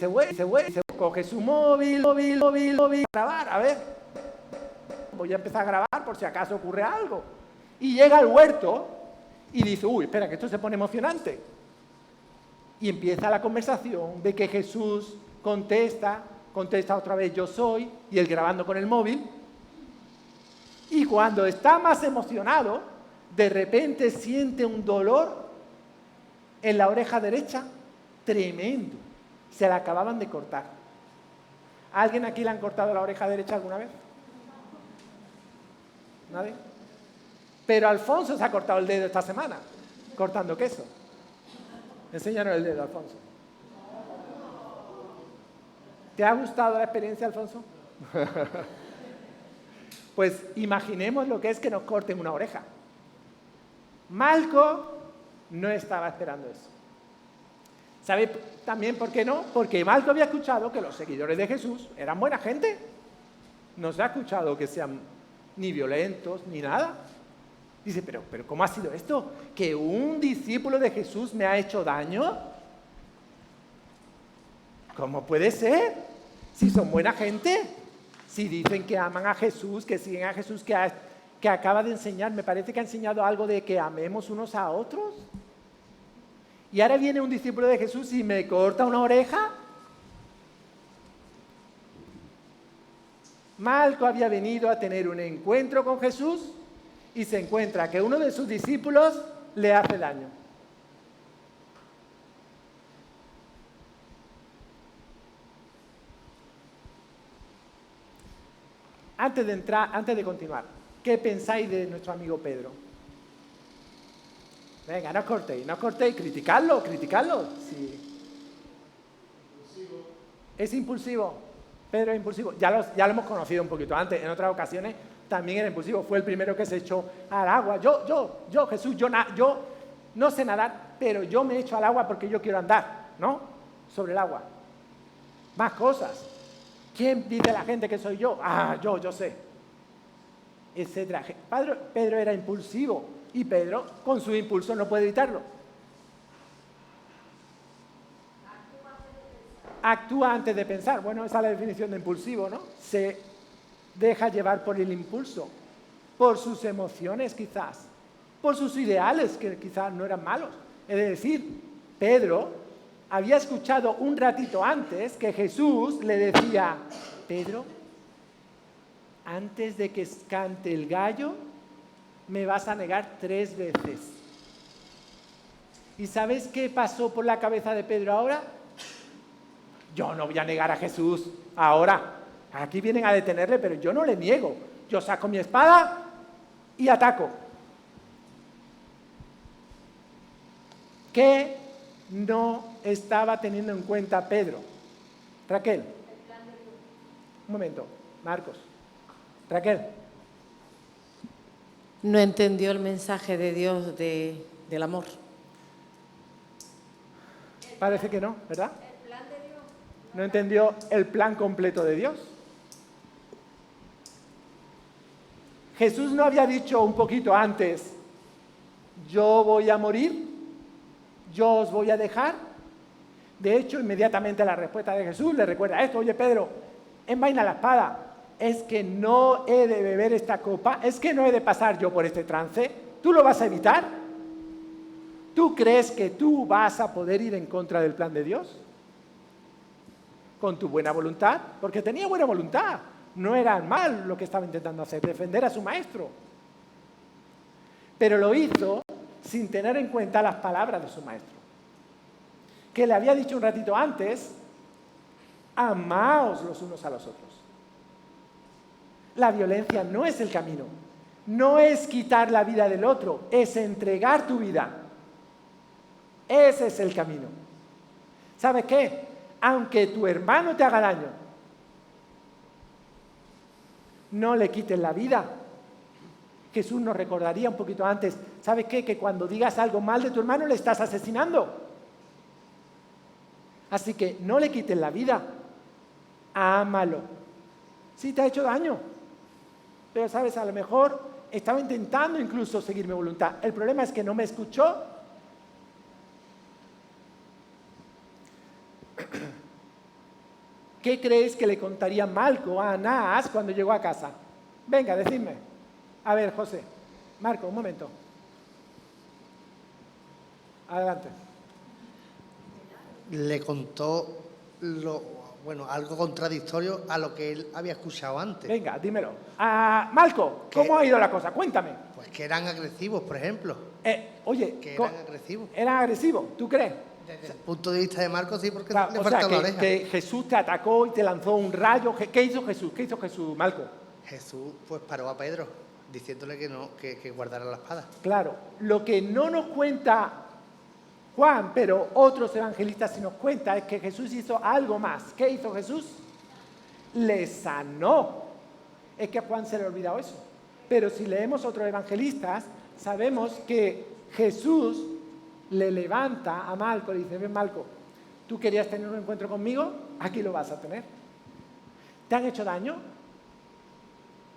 coge su móvil, grabar, a ver, voy a empezar a grabar por si acaso ocurre algo. Y llega al huerto y dice, uy, espera, que esto se pone emocionante. Y empieza la conversación de que Jesús contesta otra vez, yo soy, y él grabando con el móvil. Y cuando está más emocionado, de repente siente un dolor en la oreja derecha tremendo. Se la acababan de cortar. ¿A alguien aquí le han cortado la oreja derecha alguna vez? ¿Nadie? Pero Alfonso se ha cortado el dedo esta semana, cortando queso. Enséñanos el dedo, Alfonso. ¿Te ha gustado la experiencia, Alfonso? Pues imaginemos lo que es que nos corten una oreja. Malco no estaba esperando eso. ¿Sabe también por qué no? Porque Malco había escuchado que los seguidores de Jesús eran buena gente. No se ha escuchado que sean ni violentos ni nada. Dice, pero ¿cómo ha sido esto? ¿Que un discípulo de Jesús me ha hecho daño? ¿Cómo puede ser? Si son buena gente, si dicen que aman a Jesús, que siguen a Jesús, que acaba de enseñar, me parece que ha enseñado algo de que amemos unos a otros. Y ahora viene un discípulo de Jesús y me corta una oreja. Malco había venido a tener un encuentro con Jesús y se encuentra que uno de sus discípulos le hace daño. Antes de continuar, ¿qué pensáis de nuestro amigo Pedro? Venga, no os cortéis, criticadlo. Sí. Es impulsivo. Pedro es impulsivo. Ya lo hemos conocido un poquito antes, en otras ocasiones también era impulsivo. Fue el primero que se echó al agua. Yo, Jesús, yo no sé nadar, pero yo me echo al agua porque yo quiero andar, ¿no? Sobre el agua. Más cosas. ¿Quién dice la gente que soy yo? Yo sé. Etcétera. Pedro era impulsivo y Pedro, con su impulso, no puede evitarlo. Actúa antes de pensar. Bueno, esa es la definición de impulsivo, ¿no? Se deja llevar por el impulso, por sus emociones quizás, por sus ideales que quizás no eran malos. Es decir, Pedro había escuchado un ratito antes que Jesús le decía, Pedro, antes de que cante el gallo, me vas a negar 3 veces. ¿Y sabes qué pasó por la cabeza de Pedro ahora? Yo no voy a negar a Jesús ahora. Aquí vienen a detenerle, pero yo no le niego. Yo saco mi espada y ataco. ¿Qué no estaba teniendo en cuenta Pedro? Raquel. Un momento, Marcos. Raquel. No entendió el mensaje de Dios del amor. Parece que no, ¿verdad? No entendió el plan completo de Dios. Jesús no había dicho un poquito antes, yo voy a morir, yo os voy a dejar. De hecho, inmediatamente la respuesta de Jesús le recuerda esto, oye Pedro, envaina la espada, es que no he de beber esta copa, es que no he de pasar yo por este trance, ¿tú lo vas a evitar? ¿Tú crees que tú vas a poder ir en contra del plan de Dios? Con tu buena voluntad, porque tenía buena voluntad, no era mal lo que estaba intentando hacer, defender a su maestro. Pero lo hizo sin tener en cuenta las palabras de su maestro, que le había dicho un ratito antes, amaos los unos a los otros. La violencia no es el camino, no es quitar la vida del otro, es entregar tu vida. Ese es el camino. ¿Sabes qué? Aunque tu hermano te haga daño, no le quites la vida. Jesús nos recordaría un poquito antes, ¿sabes qué? Que cuando digas algo mal de tu hermano le estás asesinando. Así que no le quites la vida, ámalo. Sí te ha hecho daño, pero sabes, a lo mejor estaba intentando incluso seguir mi voluntad. El problema es que no me escuchó. ¿Qué creéis que le contaría Malco a Anás cuando llegó a casa? Venga, decidme. A ver, José. Marco, un momento. Adelante. Le contó algo contradictorio a lo que él había escuchado antes. Venga, dímelo. Malco, ¿cómo ha ido la cosa? Cuéntame. Pues que eran agresivos, por ejemplo. Oye, que eran agresivos. ¿Eran agresivos? ¿Tú crees? Desde el punto de vista de Marcos, sí, porque Claro, le falta la oreja. Que Jesús te atacó y te lanzó un rayo. ¿Qué hizo Jesús? ¿Qué hizo Jesús, Malco? Jesús pues paró a Pedro, diciéndole que guardara la espada. Claro, lo que no nos cuenta Juan, pero otros evangelistas sí nos cuentan, es que Jesús hizo algo más. ¿Qué hizo Jesús? Le sanó. Es que a Juan se le ha olvidado eso. Pero si leemos otros evangelistas, sabemos que Jesús le levanta a Malco, le dice, ven Malco, ¿tú querías tener un encuentro conmigo? Aquí lo vas a tener. ¿Te han hecho daño?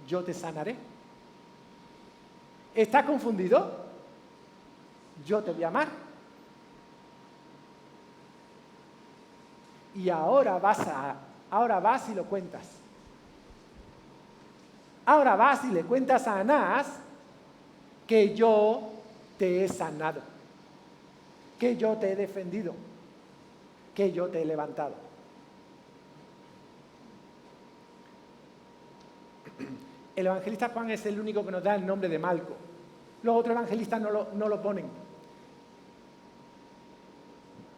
Yo te sanaré. ¿Estás confundido? Yo te voy a amar. Y ahora vas y lo cuentas. Ahora vas y le cuentas a Anás que yo te he sanado, que yo te he defendido, que yo te he levantado. El evangelista Juan es el único que nos da el nombre de Malco. Los otros evangelistas no lo ponen.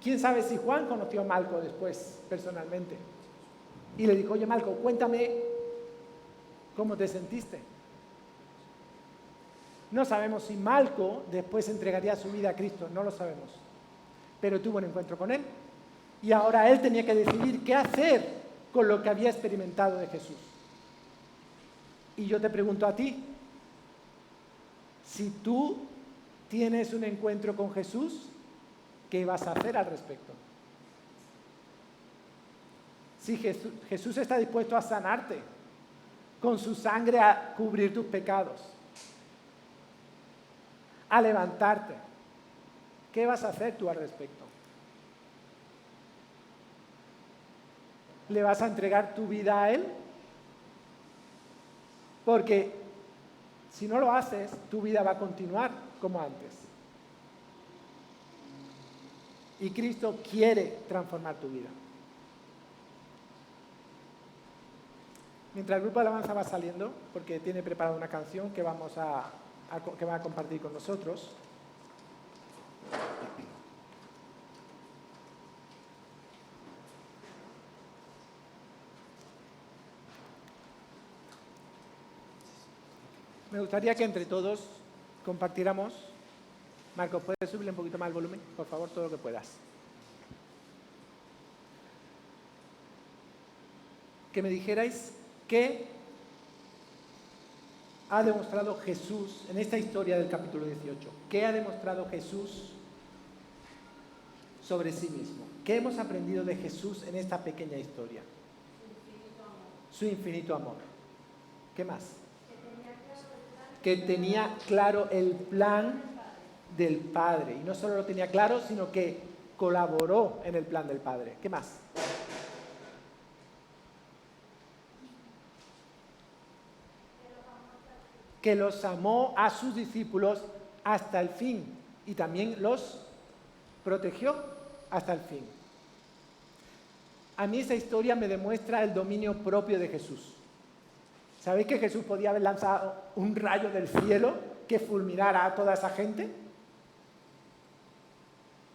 ¿Quién sabe si Juan conoció a Malco después, personalmente? Y le dijo, oye Malco, cuéntame cómo te sentiste. No sabemos si Malco después entregaría su vida a Cristo, no lo sabemos. Pero tuvo un encuentro con él. Y ahora él tenía que decidir qué hacer con lo que había experimentado de Jesús. Y yo te pregunto a ti, si tú tienes un encuentro con Jesús, ¿qué vas a hacer al respecto? Si Jesús está dispuesto a sanarte, con su sangre a cubrir tus pecados, a levantarte, ¿qué vas a hacer tú al respecto? ¿Le vas a entregar tu vida a Él? Porque si no lo haces, tu vida va a continuar como antes. Y Cristo quiere transformar tu vida. Mientras el grupo de alabanza va saliendo, porque tiene preparada una canción que va a compartir con nosotros. Me gustaría que entre todos compartiéramos. Marcos, ¿puedes subirle un poquito más el volumen? Por favor, todo lo que puedas. Que me dijerais qué ha demostrado Jesús en esta historia del capítulo 18. ¿Qué ha demostrado Jesús sobre sí mismo? ¿Qué hemos aprendido de Jesús en esta pequeña historia? Su infinito amor. ¿Qué más? Que tenía claro el plan del Padre. Y no solo lo tenía claro, sino que colaboró en el plan del Padre. ¿Qué más? Que los amó a sus discípulos hasta el fin y también los protegió hasta el fin. A mí esa historia me demuestra el dominio propio de Jesús. ¿Sabéis que Jesús podía haber lanzado un rayo del cielo que fulminara a toda esa gente?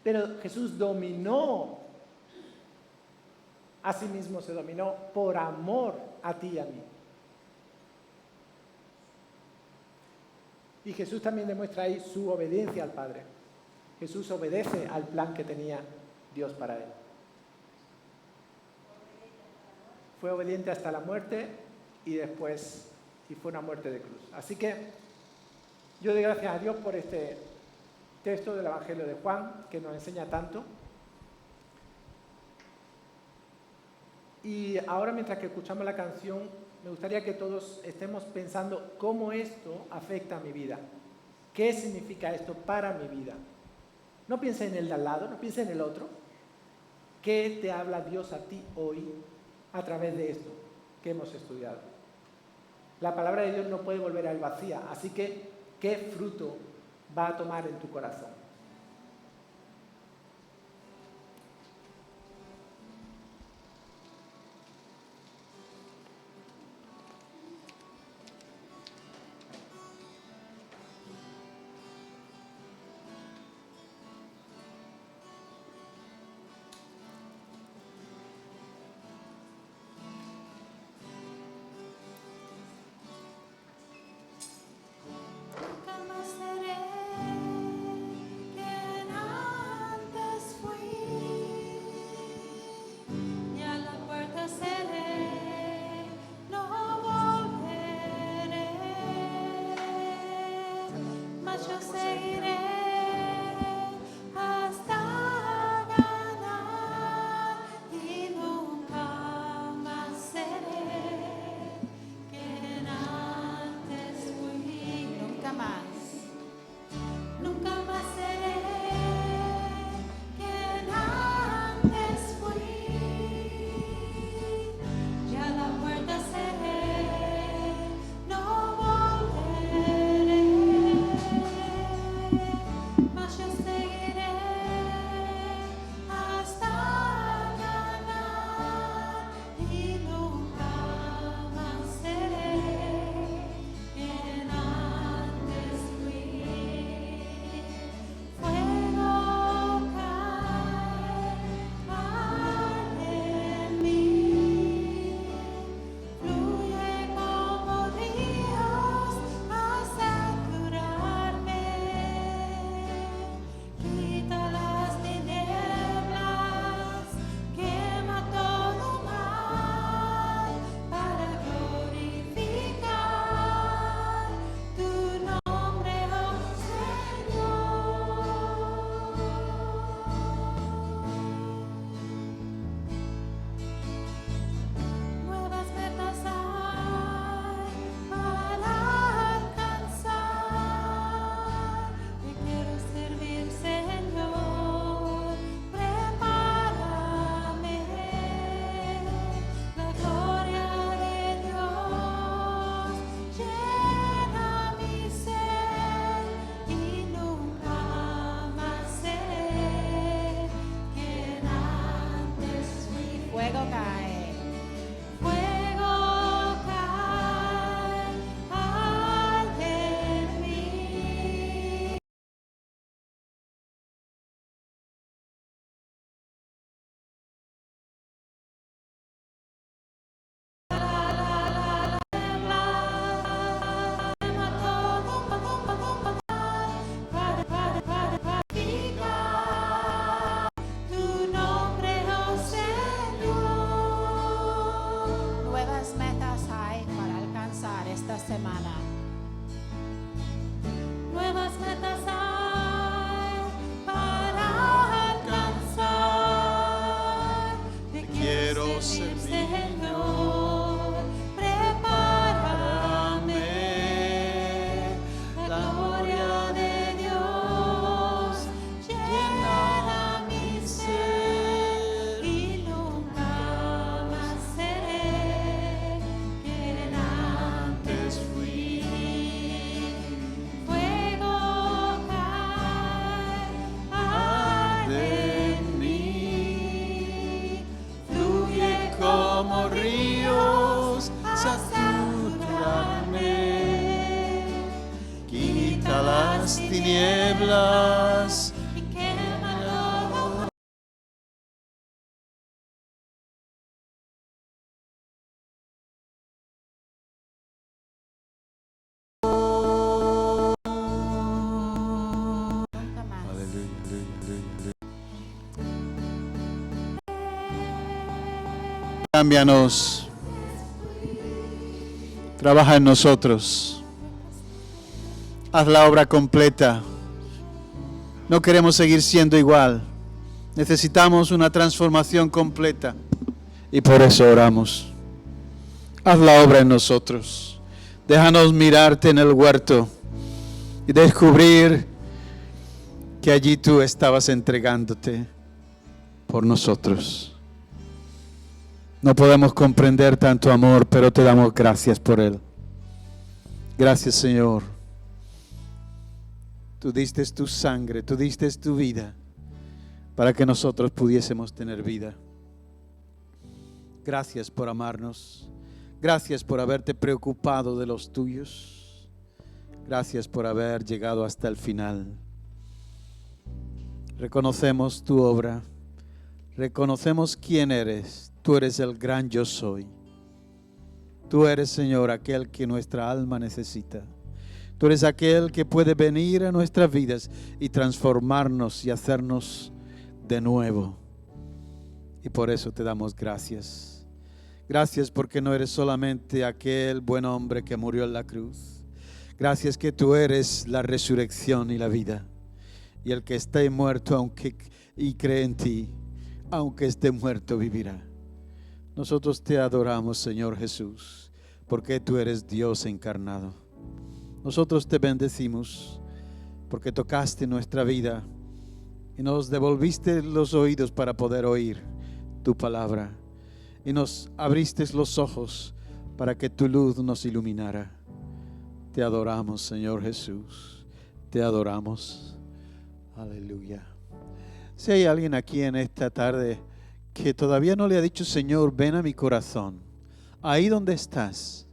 Pero Jesús dominó a sí mismo, se dominó por amor a ti y a mí. Y Jesús también demuestra ahí su obediencia al Padre. Jesús obedece al plan que tenía Dios para él. Fue obediente hasta la muerte y después, y fue una muerte de cruz. Así que yo doy gracias a Dios por este texto del Evangelio de Juan, que nos enseña tanto. Y ahora, mientras que escuchamos la canción, me gustaría que todos estemos pensando cómo esto afecta a mi vida. ¿Qué significa esto para mi vida? No piense en el de al lado, no piense en el otro. ¿Qué te habla Dios a ti hoy a través de esto que hemos estudiado? La palabra de Dios no puede volver al vacío, así que ¿qué fruto va a tomar en tu corazón? tinieblas. Cámbianos, trabaja en nosotros, haz la obra completa. No queremos seguir siendo igual, necesitamos una transformación completa. Y por eso oramos. Haz la obra en nosotros. Déjanos mirarte en el huerto y descubrir que allí tú estabas entregándote por nosotros. No podemos comprender tanto amor, pero te damos gracias por él. Gracias, Señor. Tú diste tu sangre, tú diste tu vida para que nosotros pudiésemos tener vida. Gracias por amarnos. Gracias por haberte preocupado de los tuyos. Gracias por haber llegado hasta el final. Reconocemos tu obra. Reconocemos quién eres. Tú eres el gran yo soy. Tú eres, Señor, aquel que nuestra alma necesita. Tú eres aquel que puede venir a nuestras vidas y transformarnos y hacernos de nuevo. Y por eso te damos gracias. Gracias porque no eres solamente aquel buen hombre que murió en la cruz. Gracias que tú eres la resurrección y la vida. Y el que esté muerto y cree en ti, aunque esté muerto, vivirá. Nosotros te adoramos, Señor Jesús, porque tú eres Dios encarnado. Nosotros te bendecimos porque tocaste nuestra vida y nos devolviste los oídos para poder oír tu palabra. Y nos abriste los ojos para que tu luz nos iluminara. Te adoramos, Señor Jesús. Te adoramos. Aleluya. Si hay alguien aquí en esta tarde que todavía no le ha dicho, Señor, ven a mi corazón, ahí donde estás,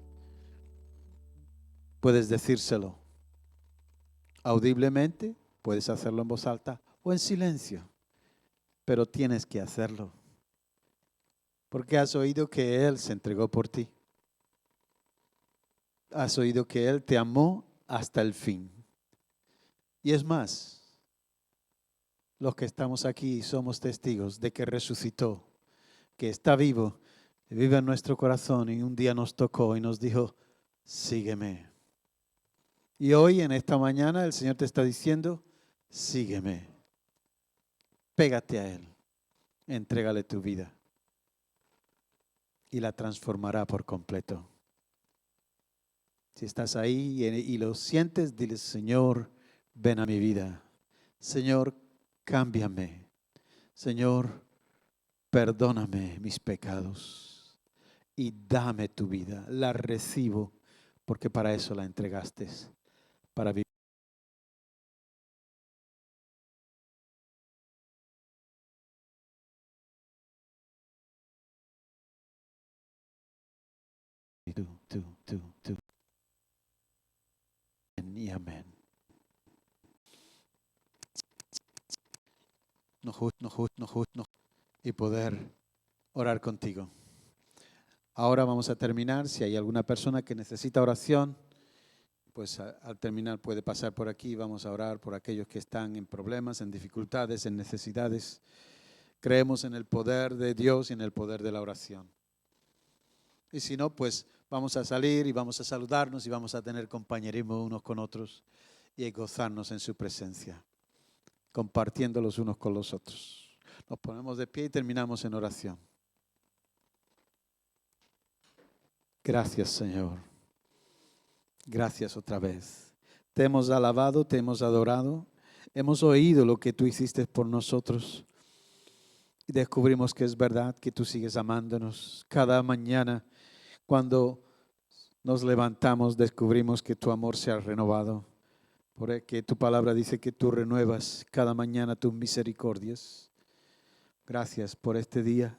puedes decírselo audiblemente, puedes hacerlo en voz alta o en silencio, pero tienes que hacerlo. Porque has oído que Él se entregó por ti. Has oído que Él te amó hasta el fin. Y es más, los que estamos aquí somos testigos de que resucitó, que está vivo, que vive en nuestro corazón y un día nos tocó y nos dijo, sígueme. Y hoy en esta mañana el Señor te está diciendo, sígueme. Pégate a Él, entrégale tu vida. Y la transformará por completo. Si estás ahí y lo sientes, dile, Señor, ven a mi vida. Señor, cámbiame. Señor, perdóname mis pecados y dame tu vida. La recibo porque para eso la entregaste, para vivir. Tú. Y amén. No. Y poder orar contigo. Ahora vamos a terminar. Si hay alguna persona que necesita oración, pues al terminar puede pasar por aquí. Vamos a orar por aquellos que están en problemas, en dificultades, en necesidades. Creemos en el poder de Dios y en el poder de la oración. Y si no, pues vamos a salir y vamos a saludarnos y vamos a tener compañerismo unos con otros y gozarnos en su presencia, compartiendo los unos con los otros. Nos ponemos de pie y terminamos en oración. Gracias, Señor. Gracias otra vez. Te hemos alabado, te hemos adorado. Hemos oído lo que tú hiciste por nosotros. Y descubrimos que es verdad que tú sigues amándonos. Cada mañana cuando nos levantamos descubrimos que tu amor se ha renovado. Porque tu palabra dice que tú renuevas cada mañana tus misericordias. Gracias por este día.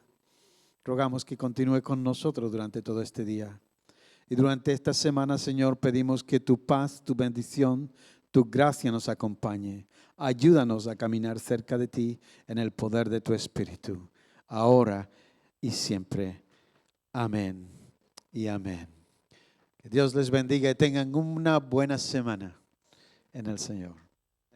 Rogamos que continúe con nosotros durante todo este día. Y durante esta semana, Señor, pedimos que tu paz, tu bendición, tu gracia nos acompañe. Ayúdanos a caminar cerca de ti en el poder de tu Espíritu, ahora y siempre. Amén y amén. Que Dios les bendiga y tengan una buena semana en el Señor.